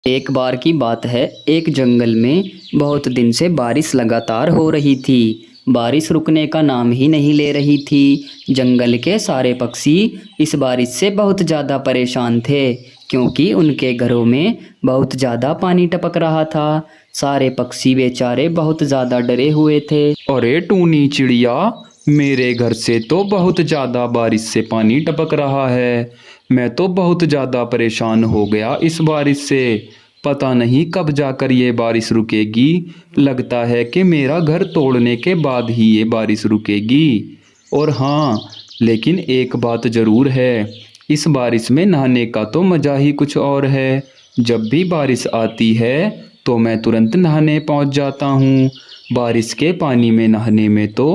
एक बार की बात है, एक जंगल में बहुत दिन से बारिश लगातार हो रही थी। बारिश रुकने का नाम ही नहीं ले रही थी। जंगल के सारे पक्षी इस बारिश से बहुत ज़्यादा परेशान थे, क्योंकि उनके घरों में बहुत ज़्यादा पानी टपक रहा था। सारे पक्षी बेचारे बहुत ज़्यादा डरे हुए थे। अरे टूनी चिड़िया, मेरे घर से तो बहुत ज़्यादा बारिश से पानी टपक रहा है। मैं तो बहुत ज़्यादा परेशान हो गया इस बारिश से। पता नहीं कब जाकर ये बारिश रुकेगी। लगता है कि मेरा घर तोड़ने के बाद ही ये बारिश रुकेगी। और हाँ, लेकिन एक बात ज़रूर है, इस बारिश में नहाने का तो मज़ा ही कुछ और है। जब भी बारिश आती है तो मैं तुरंत नहाने पहुंच जाता हूँ। बारिश के पानी में नहाने में तो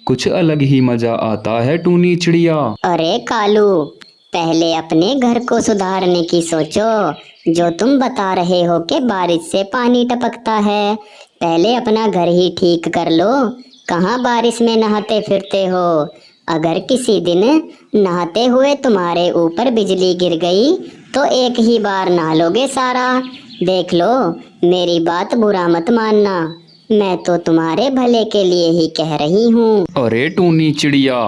कुछ अलग ही मजा आता है टूनी चिड़िया। अरे कालू, पहले अपने घर को सुधारने की सोचो। जो तुम बता रहे हो कि बारिश से पानी टपकता है, पहले अपना घर ही ठीक कर लो। कहाँ बारिश में नहाते फिरते हो? अगर किसी दिन नहाते हुए तुम्हारे ऊपर बिजली गिर गई तो एक ही बार नहा लोगे सारा। देख लो, मेरी बात बुरा मत मानना, मैं तो तुम्हारे भले के लिए ही कह रही हूँ। अरे टूनी चिड़िया,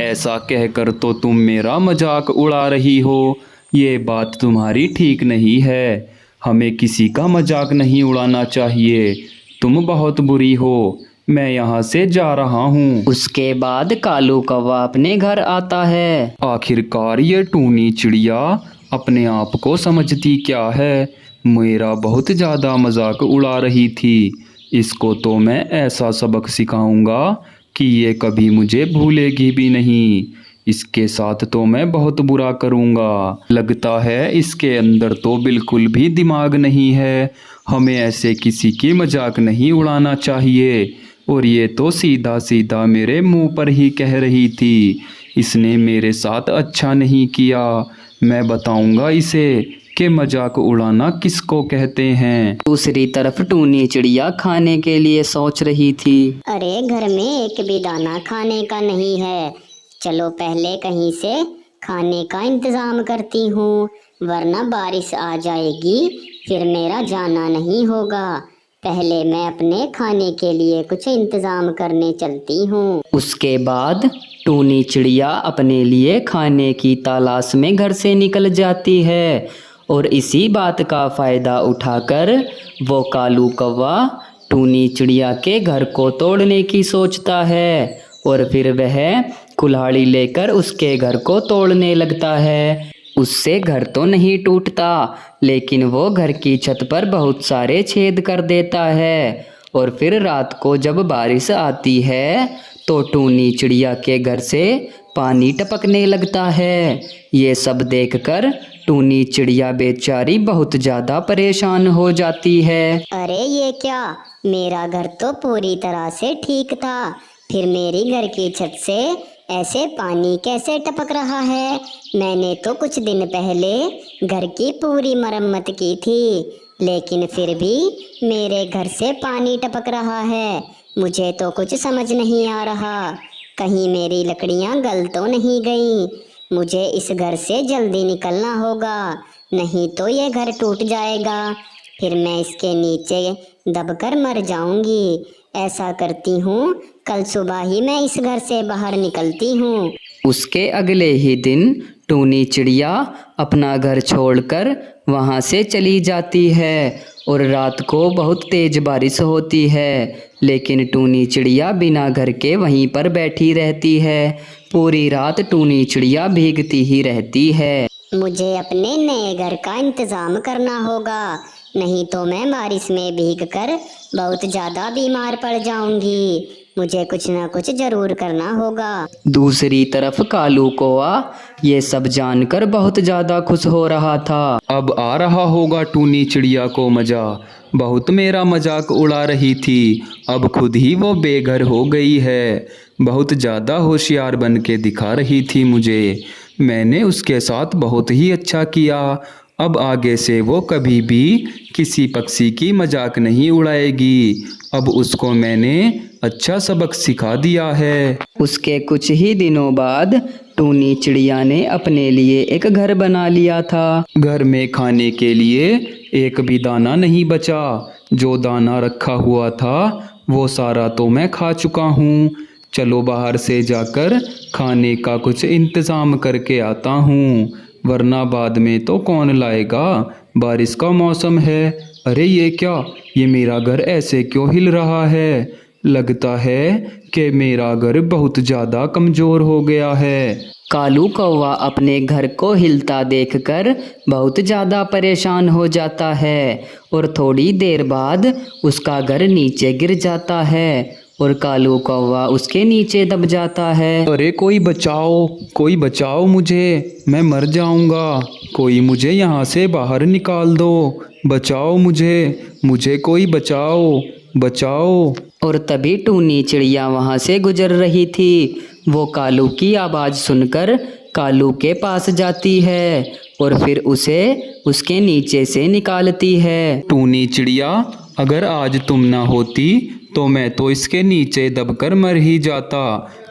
ऐसा कहकर तो तुम मेरा मजाक उड़ा रही हो। ये बात तुम्हारी ठीक नहीं है। हमें किसी का मजाक नहीं उड़ाना चाहिए। तुम बहुत बुरी हो। मैं यहाँ से जा रहा हूँ। उसके बाद कालू कौवा अपने घर आता है। आखिरकार ये टूनी चिड़िया अपने आप को समझती क्या है। मेरा बहुत ज़्यादा मजाक उड़ा रही थी। इसको तो मैं ऐसा सबक सिखाऊंगा कि ये कभी मुझे भूलेगी भी नहीं। इसके साथ तो मैं बहुत बुरा करूंगा। लगता है इसके अंदर तो बिल्कुल भी दिमाग नहीं है। हमें ऐसे किसी की मजाक नहीं उड़ाना चाहिए। और ये तो सीधा सीधा मेरे मुंह पर ही कह रही थी। इसने मेरे साथ अच्छा नहीं किया। मैं बताऊंगा इसे कि मजाक उड़ाना किसको कहते हैं। दूसरी तरफ टूनी चिड़िया खाने के लिए सोच रही थी। अरे घर में एक भी दाना खाने का नहीं है। चलो पहले कहीं से खाने का इंतजाम करती हूँ, वरना बारिश आ जाएगी, फिर मेरा जाना नहीं होगा। पहले मैं अपने खाने के लिए कुछ इंतजाम करने चलती हूँ। उसके बाद टूनी चिड़िया अपने लिए खाने की तलाश में घर से निकल जाती है। और इसी बात का फ़ायदा उठाकर वो कालू कौवा टूनी चिड़िया के घर को तोड़ने की सोचता है। और फिर वह कुल्हाड़ी लेकर उसके घर को तोड़ने लगता है। उससे घर तो नहीं टूटता, लेकिन वो घर की छत पर बहुत सारे छेद कर देता है। और फिर रात को जब बारिश आती है तो टूनी चिड़िया के घर से पानी टपकने लगता है। ये सब देखकर टूनी चिड़िया बेचारी बहुत ज़्यादा परेशान हो जाती है। अरे ये क्या, मेरा घर तो पूरी तरह से ठीक था, फिर मेरी घर की छत से ऐसे पानी कैसे टपक रहा है? मैंने तो कुछ दिन पहले घर की पूरी मरम्मत की थी, लेकिन फिर भी मेरे घर से पानी टपक रहा है। मुझे तो कुछ समझ नहीं आ रहा। कहीं मेरी लकड़ियां गल तो नहीं गई? मुझे इस घर से जल्दी निकलना होगा, नहीं तो ये घर टूट जाएगा। फिर मैं इसके नीचे दबकर मर जाऊंगी। ऐसा करती हूँ, कल सुबह ही मैं इस घर से बाहर निकलती हूँ। उसके अगले ही दिन टूनी चिड़िया अपना घर छोड़कर वहाँ से चली जाती है। और रात को बहुत तेज बारिश होती है, लेकिन टूनी चिड़िया बिना घर के वहीं पर बैठी रहती है। पूरी रात टूनी चिड़िया भीगती ही रहती है। मुझे अपने नए घर का इंतजाम करना होगा, नहीं तो मैं बारिश में भीगकर बहुत ज़्यादा बीमार पड़ जाऊंगी। मुझे कुछ ना कुछ जरूर करना होगा। दूसरी तरफ कालू कौवा ये सब जानकर बहुत ज़्यादा खुश हो रहा था। अब आ रहा होगा टूनी चिड़िया को मजा। बहुत मेरा मजाक उड़ा रही थी, अब खुद ही वो बेघर हो गई है। बहुत ज़्यादा होशियार बन के दिखा रही थी मुझे। मैंने उसके साथ बहुत ही अच्छा किया। अब आगे से वो कभी भी किसी पक्षी की मजाक नहीं उड़ाएगी। अब उसको मैंने अच्छा सबक सिखा दिया है। उसके कुछ ही दिनों बाद टूनी चिड़िया ने अपने लिए एक घर बना लिया था। घर में खाने के लिए एक भी दाना नहीं बचा। जो दाना रखा हुआ था वो सारा तो मैं खा चुका हूँ। चलो बाहर से जाकर खाने का कुछ इंतज़ाम करके आता हूँ, वरना बाद में तो कौन लाएगा। बारिश का मौसम है। अरे ये क्या, ये मेरा घर ऐसे क्यों हिल रहा है? लगता है कि मेरा घर बहुत ज़्यादा कमज़ोर हो गया है। कालू कौवा अपने घर को हिलता देखकर बहुत ज़्यादा परेशान हो जाता है और थोड़ी देर बाद उसका घर नीचे गिर जाता है और कालू कौवा उसके नीचे दब जाता है। अरे कोई बचाओ मुझे, मैं मर जाऊंगा। कोई मुझे यहाँ से बाहर निकाल दो। बचाओ मुझे कोई बचाओ। और तभी टूनी चिड़िया वहाँ से गुजर रही थी। वो कालू की आवाज़ सुनकर कालू के पास जाती है और फिर उसे उसके नीचे से निकालती है। टूनी चिड़िया, अगर आज तुम ना होती तो मैं तो इसके नीचे दबकर मर ही जाता।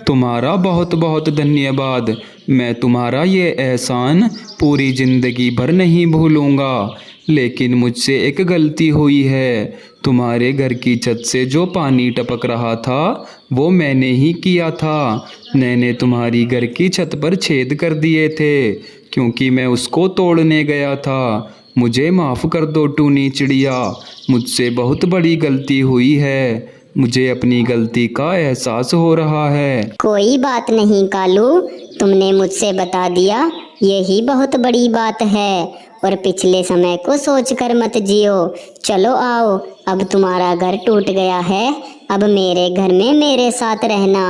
तुम्हारा बहुत बहुत धन्यवाद। मैं तुम्हारा ये एहसान पूरी ज़िंदगी भर नहीं भूलूंगा। लेकिन मुझसे एक गलती हुई है। तुम्हारे घर की छत से जो पानी टपक रहा था वो मैंने ही किया था। मैंने तुम्हारी घर की छत पर छेद कर दिए थे क्योंकि मैं उसको तोड़ने गया था। मुझे माफ़ कर दो टूनी चिड़िया, मुझसे बहुत बड़ी गलती हुई है। मुझे अपनी गलती का एहसास हो रहा है। कोई बात नहीं कालू, तुमने मुझसे बता दिया, यही बहुत बड़ी बात है। और पिछले समय को सोचकर मत जियो। चलो आओ, अब तुम्हारा घर टूट गया है, अब मेरे घर में मेरे साथ रहना,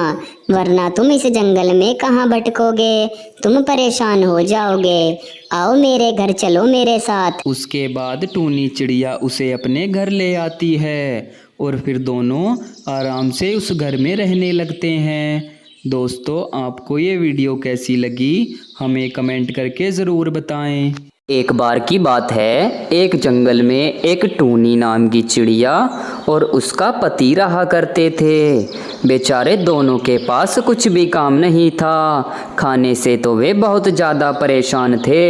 वरना तुम इस जंगल में कहाँ भटकोगे, तुम परेशान हो जाओगे। आओ मेरे घर चलो मेरे साथ। उसके बाद टूनी चिड़िया उसे अपने घर ले आती है और फिर दोनों आराम से उस घर में रहने लगते हैं। दोस्तों, आपको ये वीडियो कैसी लगी हमें कमेंट करके ज़रूर बताएं। एक बार की बात है, एक जंगल में एक टूनी नाम की चिड़िया और उसका पति रहा करते थे। बेचारे दोनों के पास कुछ भी काम नहीं था। खाने से तो वे बहुत ज़्यादा परेशान थे।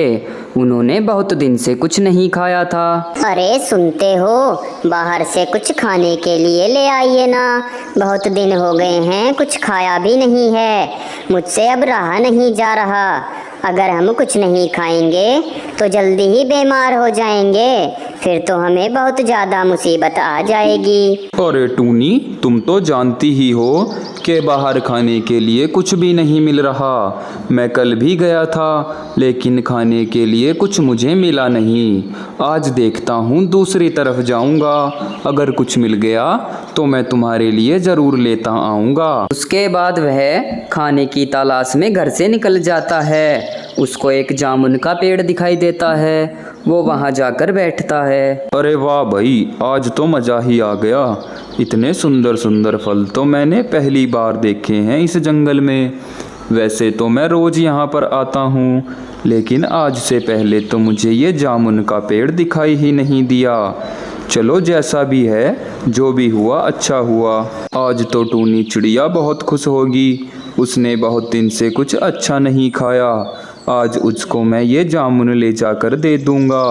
उन्होंने बहुत दिन से कुछ नहीं खाया था। अरे सुनते हो, बाहर से कुछ खाने के लिए ले आइए ना, बहुत दिन हो गए हैं कुछ खाया भी नहीं है। मुझसे अब रहा नहीं जा रहा। अगर हम कुछ नहीं खाएंगे तो जल्दी ही बीमार हो जाएंगे, फिर तो हमें बहुत ज़्यादा मुसीबत आ जाएगी। अरे टूनी, तुम तो जानती ही हो कि बाहर खाने के लिए कुछ भी नहीं मिल रहा। मैं कल भी गया था लेकिन खाने के लिए कुछ मुझे मिला नहीं। आज देखता हूँ दूसरी तरफ जाऊँगा, अगर कुछ मिल गया तो मैं तुम्हारे लिए ज़रूर लेता आऊँगा। उसके बाद वह खाने की तलाश में घर से निकल जाता है। उसको एक जामुन का पेड़ दिखाई देता है। वो वहाँ जाकर बैठता है। अरे वाह भाई, आज तो मज़ा ही आ गया। इतने सुंदर सुंदर फल तो मैंने पहली बार देखे हैं इस जंगल में। वैसे तो मैं रोज़ यहाँ पर आता हूँ, लेकिन आज से पहले तो मुझे ये जामुन का पेड़ दिखाई ही नहीं दिया। चलो जैसा भी है, जो भी हुआ अच्छा हुआ। आज तो टूनी चिड़िया बहुत खुश होगी। उसने बहुत दिन से कुछ अच्छा नहीं खाया। आज उसको मैं ये जामुन ले जाकर दे दूंगा।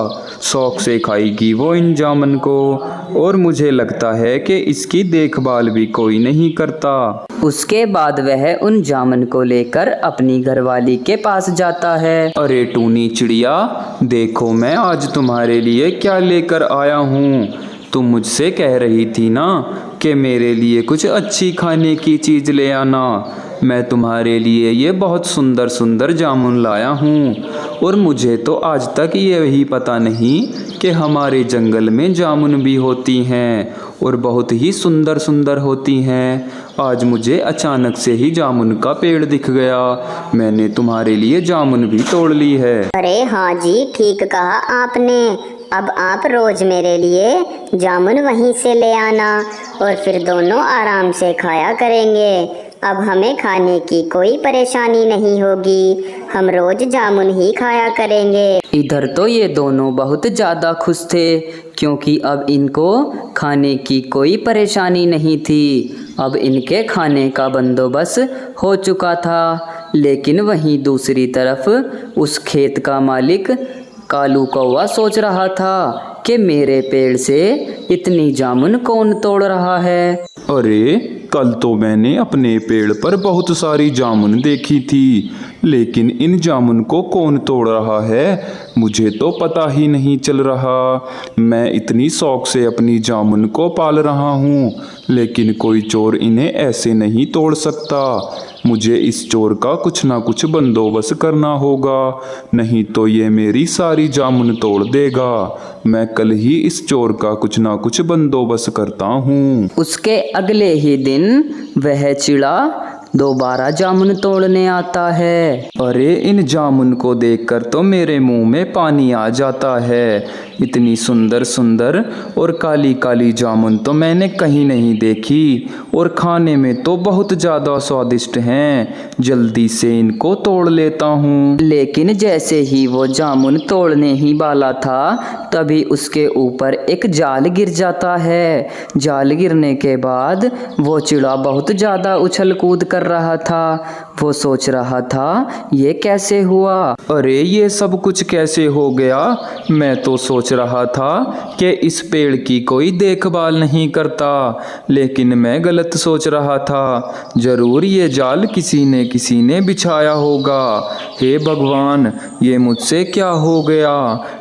शौक से खाएगी वो इन जामुन को, और मुझे लगता है कि इसकी देखभाल भी कोई नहीं करता। उसके बाद वह उन जामुन को लेकर अपनी घरवाली के पास जाता है। अरे टूनी चिड़िया, देखो मैं आज तुम्हारे लिए क्या लेकर आया हूँ। तुम मुझसे कह रही थी ना कि मेरे लिए कुछ अच्छी खाने की चीज़ ले आना। मैं तुम्हारे लिए ये बहुत सुंदर सुंदर जामुन लाया हूँ, और मुझे तो आज तक यही पता नहीं कि हमारे जंगल में जामुन भी होती हैं और बहुत ही सुंदर सुंदर होती हैं। आज मुझे अचानक से ही जामुन का पेड़ दिख गया। मैंने तुम्हारे लिए जामुन भी तोड़ ली है। अरे हाँ जी, ठीक कहा आपने। अब आप रोज मेरे लिए जामुन वहीं से ले आना और फिर दोनों आराम से खाया करेंगे। अब हमें खाने की कोई परेशानी नहीं होगी, हम रोज जामुन ही खाया करेंगे। इधर तो ये दोनों बहुत ज़्यादा खुश थे क्योंकि अब इनको खाने की कोई परेशानी नहीं थी। अब इनके खाने का बंदोबस्त हो चुका था। लेकिन वहीं दूसरी तरफ उस खेत का मालिक कालू कौवा सोच रहा था कि मेरे पेड़ से इतनी जामुन कौन तोड़ रहा है। अरे, कल तो मैंने अपने पेड़ पर बहुत सारी जामुन देखी थी, लेकिन इन जामुन को कौन तोड़ रहा है मुझे तो पता ही नहीं चल रहा। मैं इतनी शौक से अपनी जामुन को पाल रहा हूँ, लेकिन कोई चोर इन्हें ऐसे नहीं तोड़ सकता। मुझे इस चोर का कुछ ना कुछ बंदोबस्त करना होगा, नहीं तो ये मेरी सारी जामुन तोड़ देगा। मैं कल ही इस चोर का कुछ ना कुछ बंदोबस्त करता हूँ। उसके अगले ही दिन वह चिड़ा दोबारा जामुन तोड़ने आता है। अरे, इन जामुन को देखकर तो मेरे मुंह में पानी आ जाता है। इतनी सुंदर सुंदर और काली काली जामुन तो मैंने कहीं नहीं देखी, और खाने में तो बहुत ज़्यादा स्वादिष्ट हैं। जल्दी से इनको तोड़ लेता हूँ। लेकिन जैसे ही वो जामुन तोड़ने ही वाला था, तभी उसके ऊपर एक जाल गिर जाता है। जाल गिरने के बाद वो चिड़ा बहुत ज़्यादा उछल कूद कर रहा था। वो सोच रहा था ये कैसे हुआ। अरे, ये सब कुछ कैसे हो गया? मैं तो सोच रहा था कि इस पेड़ की कोई देखभाल नहीं करता, लेकिन मैं गलत सोच रहा था। जरूर ये जाल किसी ने बिछाया होगा। हे भगवान, ये मुझसे क्या हो गया?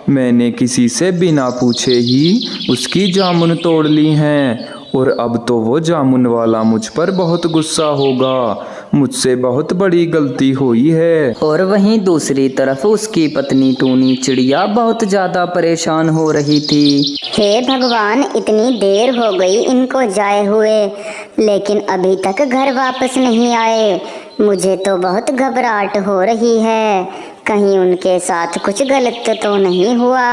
मैंने किसी से बिना पूछे ही उसकी जामुन तोड़ ली हैं, और अब तो वो जामुन वाला मुझ पर बहुत गुस्सा होगा। मुझसे बहुत बड़ी गलती हुई है। और वहीं दूसरी तरफ उसकी पत्नी टूनी चिड़िया बहुत ज़्यादा परेशान हो रही थी। हे भगवान, इतनी देर हो गई इनको जाए हुए, लेकिन अभी तक घर वापस नहीं आए। मुझे तो बहुत घबराहट हो रही है, कहीं उनके साथ कुछ गलत तो नहीं हुआ।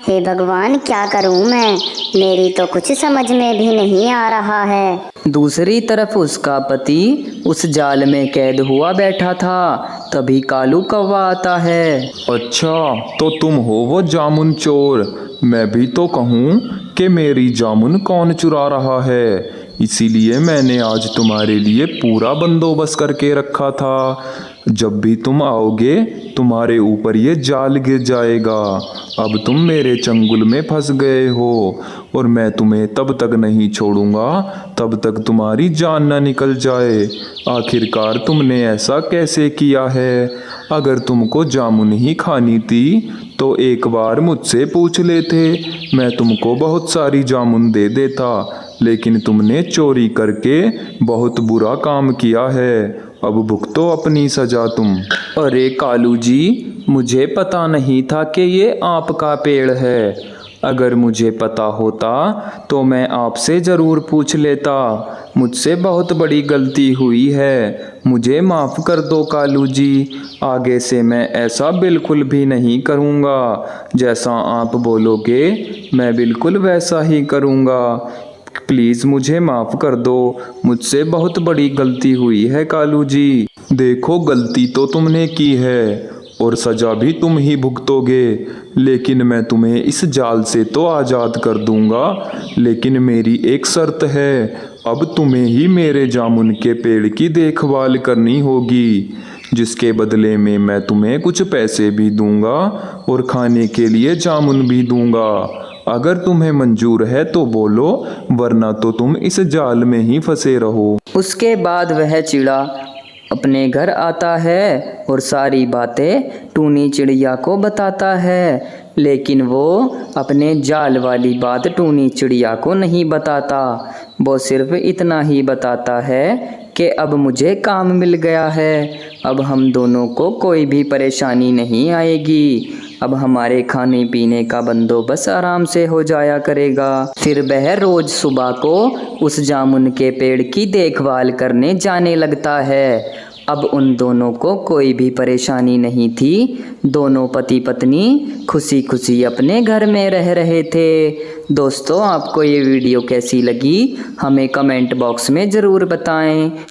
हे भगवान, क्या करूं मैं? मेरी तो कुछ समझ में भी नहीं आ रहा है। दूसरी तरफ उसका पति उस जाल में कैद हुआ बैठा था। तभी कालू कौवा आता है। अच्छा, तो तुम हो वो जामुन चोर। मैं भी तो कहूँ कि मेरी जामुन कौन चुरा रहा है, इसीलिए मैंने आज तुम्हारे लिए पूरा बंदोबस्त करके रखा था। जब भी तुम आओगे तुम्हारे ऊपर ये जाल गिर जाएगा। अब तुम मेरे चंगुल में फंस गए हो, और मैं तुम्हें तब तक नहीं छोड़ूंगा तब तक तुम्हारी जान न निकल जाए। आखिरकार तुमने ऐसा कैसे किया है? अगर तुमको जामुन ही खानी थी तो एक बार मुझसे पूछ लेते, मैं तुमको बहुत सारी जामुन दे देता। लेकिन तुमने चोरी करके बहुत बुरा काम किया है। अब भुगतो अपनी सजा तुम। अरे कालू जी, मुझे पता नहीं था कि ये आपका पेड़ है। अगर मुझे पता होता तो मैं आपसे ज़रूर पूछ लेता। मुझसे बहुत बड़ी गलती हुई है, मुझे माफ़ कर दो कालू जी। आगे से मैं ऐसा बिल्कुल भी नहीं करूँगा। जैसा आप बोलोगे मैं बिल्कुल वैसा ही करूँगा। प्लीज़ मुझे माफ़ कर दो, मुझसे बहुत बड़ी गलती हुई है कालू जी। देखो, गलती तो तुमने की है और सजा भी तुम ही भुगतोगे, लेकिन मैं तुम्हें इस जाल से तो आज़ाद कर दूंगा। लेकिन मेरी एक शर्त है, अब तुम्हें ही मेरे जामुन के पेड़ की देखभाल करनी होगी, जिसके बदले में मैं तुम्हें कुछ पैसे भी दूंगा और खाने के लिए जामुन भी दूंगा। अगर तुम्हें मंजूर है तो बोलो, वरना तो तुम इस जाल में ही फंसे रहो। उसके बाद वह चिड़ा अपने घर आता है और सारी बातें टूनी चिड़िया को बताता है। लेकिन वो अपने जाल वाली बात टूनी चिड़िया को नहीं बताता। वो सिर्फ इतना ही बताता है कि अब मुझे काम मिल गया है, अब हम दोनों को कोई भी परेशानी नहीं आएगी। अब हमारे खाने पीने का बंदोबस्त आराम से हो जाया करेगा। फिर वह रोज सुबह को उस जामुन के पेड़ की देखभाल करने जाने लगता है। अब उन दोनों को कोई भी परेशानी नहीं थी। दोनों पति पत्नी खुशी खुशी अपने घर में रह रहे थे। दोस्तों, आपको ये वीडियो कैसी लगी हमें कमेंट बॉक्स में ज़रूर बताएं।